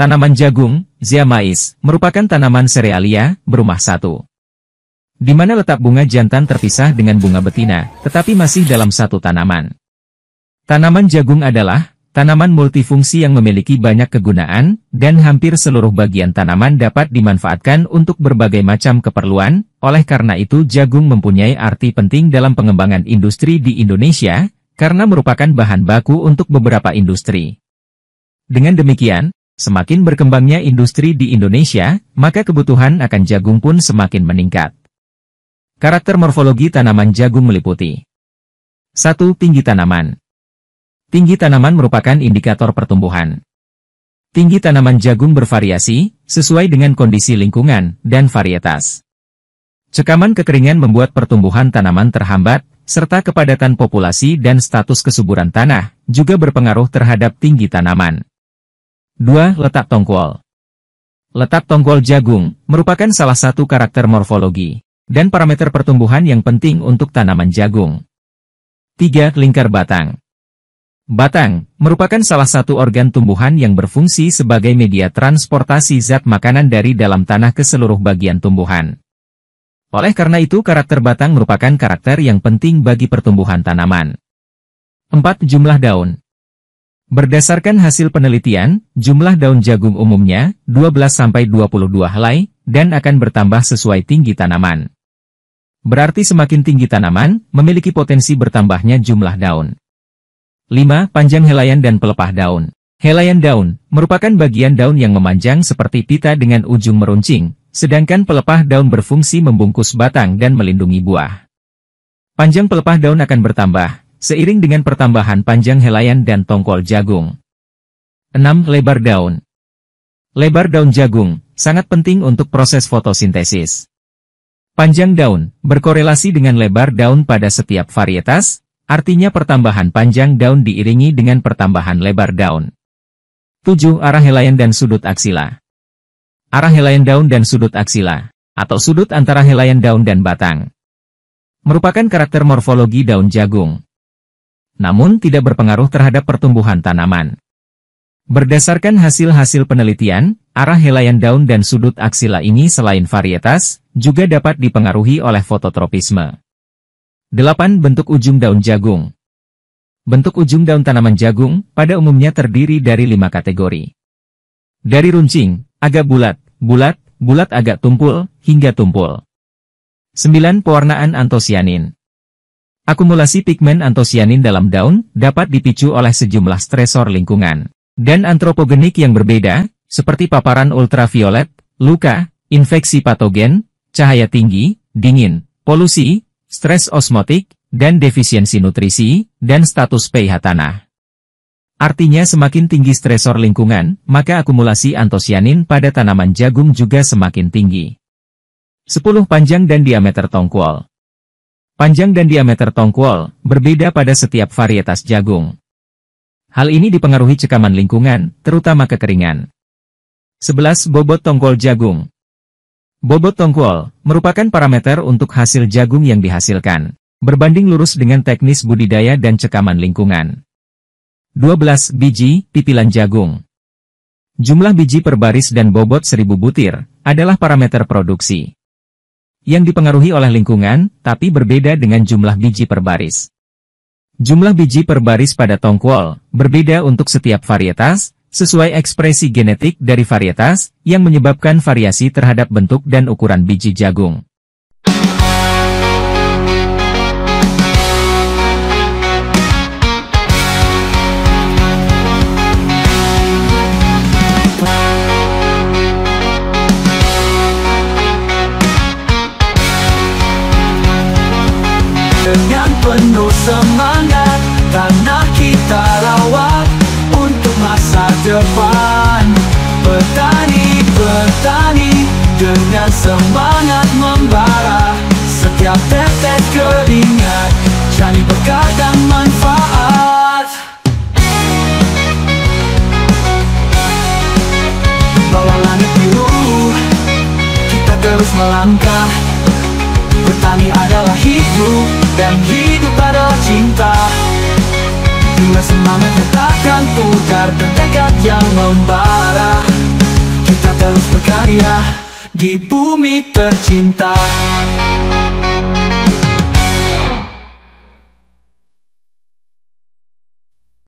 Tanaman jagung, Zea maïs, merupakan tanaman serealia, berumah satu. Di mana letak bunga jantan terpisah dengan bunga betina, tetapi masih dalam satu tanaman. Tanaman jagung adalah tanaman multifungsi yang memiliki banyak kegunaan, dan hampir seluruh bagian tanaman dapat dimanfaatkan untuk berbagai macam keperluan. Oleh karena itu jagung mempunyai arti penting dalam pengembangan industri di Indonesia, karena merupakan bahan baku untuk beberapa industri. Dengan demikian, semakin berkembangnya industri di Indonesia, maka kebutuhan akan jagung pun semakin meningkat. Karakter morfologi tanaman jagung meliputi 1. Tinggi tanaman. Tinggi tanaman merupakan indikator pertumbuhan. Tinggi tanaman jagung bervariasi, sesuai dengan kondisi lingkungan dan varietas. Cekaman kekeringan membuat pertumbuhan tanaman terhambat, serta kepadatan populasi dan status kesuburan tanah, juga berpengaruh terhadap tinggi tanaman. 2. Letak tongkol. Letak tongkol jagung merupakan salah satu karakter morfologi dan parameter pertumbuhan yang penting untuk tanaman jagung. 3. Lingkar batang. Batang merupakan salah satu organ tumbuhan yang berfungsi sebagai media transportasi zat makanan dari dalam tanah ke seluruh bagian tumbuhan. Oleh karena itu karakter batang merupakan karakter yang penting bagi pertumbuhan tanaman. 4. Jumlah daun. Berdasarkan hasil penelitian, jumlah daun jagung umumnya 12-22 helai, dan akan bertambah sesuai tinggi tanaman. Berarti semakin tinggi tanaman, memiliki potensi bertambahnya jumlah daun. 5. Panjang helaian dan pelepah daun. Helaian daun merupakan bagian daun yang memanjang seperti pita dengan ujung meruncing, sedangkan pelepah daun berfungsi membungkus batang dan melindungi buah. Panjang pelepah daun akan bertambah seiring dengan pertambahan panjang helaian dan tongkol jagung. 6. Lebar daun. Lebar daun jagung sangat penting untuk proses fotosintesis. Panjang daun berkorelasi dengan lebar daun pada setiap varietas, artinya pertambahan panjang daun diiringi dengan pertambahan lebar daun. 7. Arah helaian dan sudut aksila. Arah helaian daun dan sudut aksila, atau sudut antara helaian daun dan batang, merupakan karakter morfologi daun jagung, namun tidak berpengaruh terhadap pertumbuhan tanaman. Berdasarkan hasil-hasil penelitian, arah helaian daun dan sudut aksila ini selain varietas, juga dapat dipengaruhi oleh fototropisme. 8. Bentuk ujung daun jagung. Bentuk ujung daun tanaman jagung pada umumnya terdiri dari 5 kategori. Dari runcing, agak bulat, bulat agak tumpul, hingga tumpul. 9. Pewarnaan antosianin. Akumulasi pigmen antosianin dalam daun dapat dipicu oleh sejumlah stresor lingkungan dan antropogenik yang berbeda, seperti paparan ultraviolet, luka, infeksi patogen, cahaya tinggi, dingin, polusi, stres osmotik, dan defisiensi nutrisi, dan status pH tanah. Artinya semakin tinggi stresor lingkungan, maka akumulasi antosianin pada tanaman jagung juga semakin tinggi. 10. Panjang dan diameter tongkol. Panjang dan diameter tongkol berbeda pada setiap varietas jagung. Hal ini dipengaruhi cekaman lingkungan, terutama kekeringan. 11. Bobot tongkol jagung. Bobot tongkol merupakan parameter untuk hasil jagung yang dihasilkan, berbanding lurus dengan teknis budidaya dan cekaman lingkungan. 12. Biji, pipilan jagung. Jumlah biji per baris dan bobot 1000 butir adalah parameter produksi yang dipengaruhi oleh lingkungan, tapi berbeda dengan jumlah biji per baris. Jumlah biji per baris pada tongkol berbeda untuk setiap varietas, sesuai ekspresi genetik dari varietas, yang menyebabkan variasi terhadap bentuk dan ukuran biji jagung. Dengan penuh semangat, tanah kita rawat untuk masa depan. Petani bertani dengan semangat membara, setiap tetes keringat jadi berkah dan manfaat. Bawah langit biru, kita terus melangkah. Bertani adalah hidup, dan hidup adalah cinta. Dengan semangat kita akan putar dan tekad yang membara. berkarya di bumi tercinta.